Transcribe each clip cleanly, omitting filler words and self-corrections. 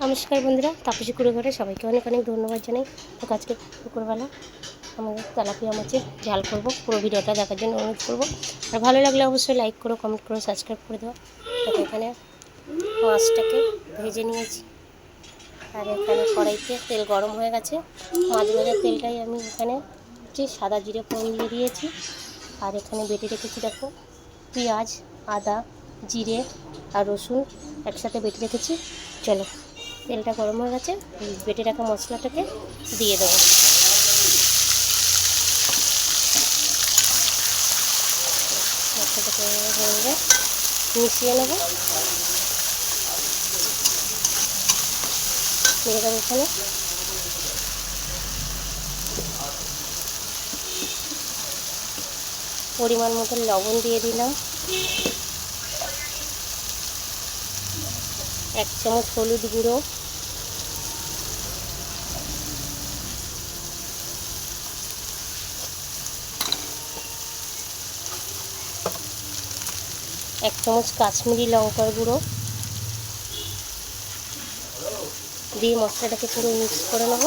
নমস্কার বন্ধুরা, তাপসী কুড়োঘরে সবাইকে অনেক অনেক ধন্যবাদ জানাই। তো আজকে দুপুরবেলা আমাদের তেলাপিয়া মাছের ঝাল করব। পুরো ভিডিওটা দেখার জন্য অনুরোধ করব। আর ভালো লাগলে অবশ্যই লাইক করো, কমেন্ট করো, সাবস্ক্রাইব করে দেওয়া। তো এখানে মাছটাকে ভেজে নিয়েছি, আর এখানে কড়াইতে তেল গরম হয়ে গেছে। মাছ ভাজার তেলটাই আমি এখানে সাদা জিরে ফোড়ন দিয়ে দিয়েছি। আর এখানে বেটে রেখেছি, দেখো, পেঁয়াজ, আদা, জিরে আর রসুন একসাথে বেটে রেখেছি। চলো, তেলটা গরম হয়ে গেছে, বেটে রাখা মশলাটাকে দিয়ে দেবো। মশলাটাকে ভেঙে মিশিয়ে নেব। দিয়ে দেবো এখানে পরিমাণ মতো লবণ দিয়ে দিলাম, 1 চামচ হলুদ গুঁড়ো, 1 চামচ কাশ্মীরি লঙ্কার গুঁড়ো দিয়ে মশলাটাকে পুরো মিক্স করে নেব।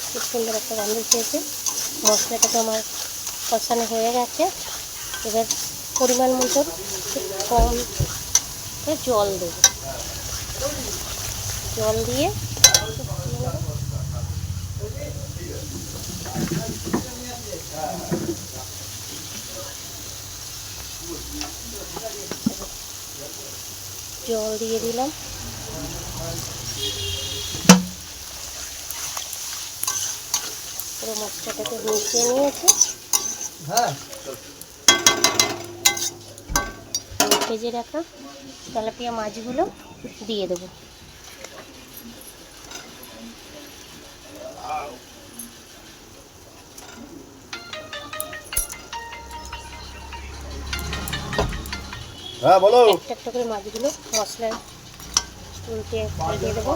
খুব সুন্দর একটা গন্ধ পেয়েছে। মশলাটাকে আমার কষানো হয়ে গেছে। এবার পরিমাণ মতো কম জল দেব। জল দিয়ে দিলাম। পুরো মশলাটাকে মিশিয়ে নিয়েছি। ভেজে রাখা তেলাপিয়া মাছগুলো দিয়ে দেবো। হ্যাঁ বলো। একটা করে মাছগুলো মশলায় উল্টে দিয়ে দেবো।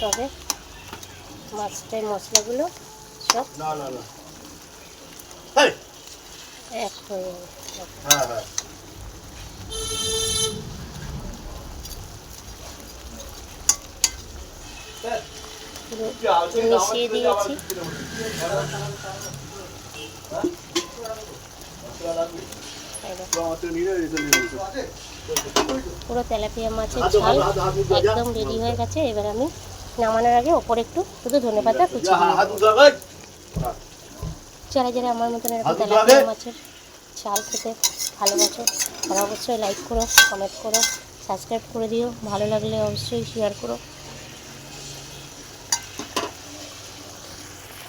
তবে মাছটার মশলাগুলো সব এক হয়ে যাবে। মিশিয়ে দিয়েছি। পুরো তেলাপিয়া মাছের ঝাল একদম রেডি হয়ে গেছে। এবার আমি নামানোর আগে ওপরে একটু শুধু ধনেপাতা কুচিয়ে দিই। যারা যারা আমার মতন এরকম তেলাপিয়া মাছের ঝাল খেতে ভালোবাসো তারা অবশ্যই লাইক করো, কমেন্ট করো, সাবস্ক্রাইব করে দিও। ভালো লাগলে অবশ্যই শেয়ার করো।